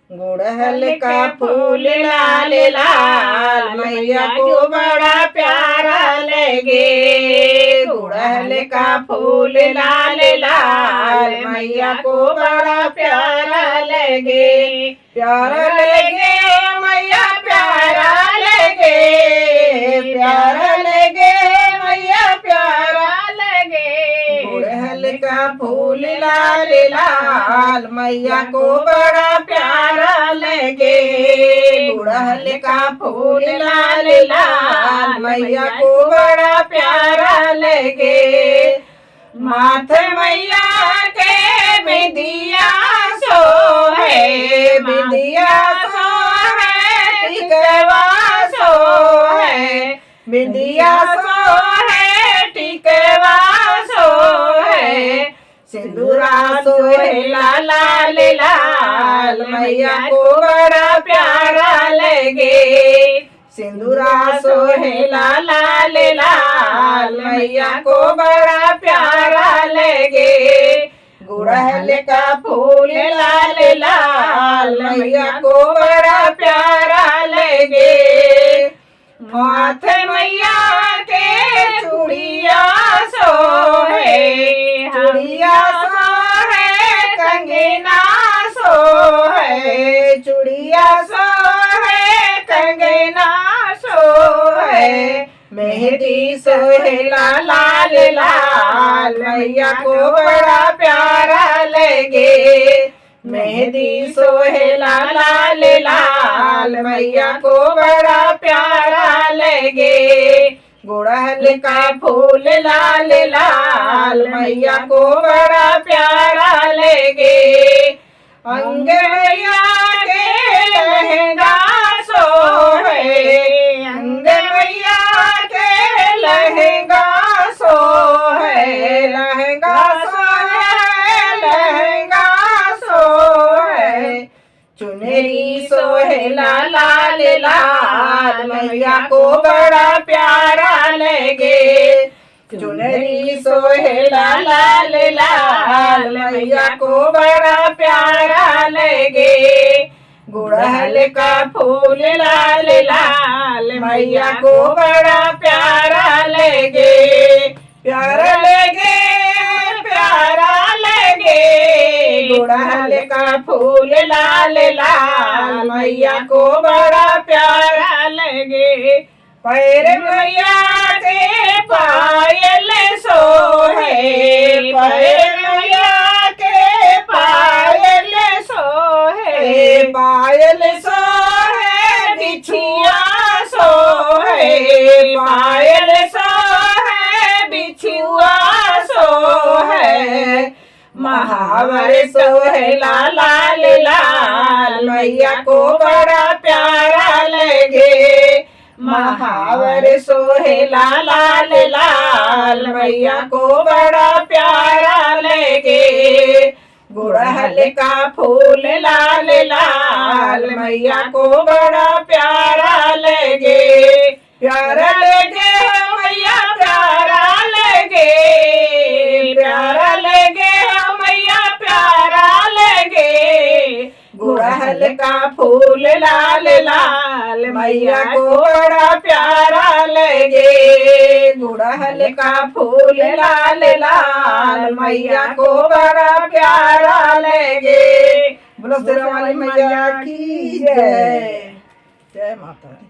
गुड़हल का फूल लाल लाल मैया को बड़ा प्यारा लगे। गुड़हल का फूल लाल लाल मैया को बड़ा प्यारा लगे। प्यारा लगे मैया प्यारा लगे। प्यारा लगे मैया प्यारा लगे। गुड़हल का फूल लाल लाल मैया को बड़ा प्यारा लगे। गुड़हल का फूल लाल लाल मैया को बड़ा प्यारा लगे। माथे मैया के बिंदिया सोहे। बिंदिया सोहे टिकवा सोहे। बिंदिया सोहे टिकवा सोहे। सिंदूरा सोहे लाल लाल मैया को बड़ा प्यारा लगे। सिंदूरा सोहे लाल लाल मैया को बड़ा प्यारा लगे। गुड़हल का फूल लाल लाल मैया को बड़ा प्यारा लगे। माथे मैया के चूड़िया सोहे। चूड़िया सोहे कंगना सोहे। चूड़िया सोहे कंगना सोहे। मेहंदी सोहे लाल लाल मैया को बड़ा प्यारा लगे। मेहंदी सोहे लाल लाल मैया को बड़ा प्यारा लगे। गुड़हल का फूल लाल लाल मैया को बड़ा प्यारा लगे। अंग मैया के लहंगा सोहे। अंग मैया के लहंगा सोहे। लहंगा सोहे लहंगा सोहे। चुनरी सोहे लाल लाल मैया को बड़ा प्यारा लगे। चुनरी सोहे लाल लाल मैया को बड़ा प्यारा लगे। गुड़हल का फूल लाल लाल मैया को बड़ा प्यारा लगे। प्यारा लगे प्यारा लगे। गुड़हल का फूल लाल लाल मैया को बड़ा प्यारा लगे। पैर मैया के पायल सोहे। पैर मैया के पायल सोहे। पायल सोहे बिछुआ सोहे। पायल सोहे बिछुआ सोहे। महावर सोहे लाल लाल मैया को बड़ा प्यारा लगे। महावर सोहे लाल लाल मैया को बड़ा प्यारा लगे। गुड़हल का फूल लाल लाल मैया को बड़ा प्यारा लगे। प्यारा लगे मैया प्यारा लगे। प्यारा लगे मैया प्यारा लगे। गुड़हल का फूल लाल लाल मैया को बड़ा प्यारा लगे। गुड़हल का फूल लाल लाल मैया को बड़ा प्यारा लगे। बोलो शेरा वाली मैया की जय। जय माता दी।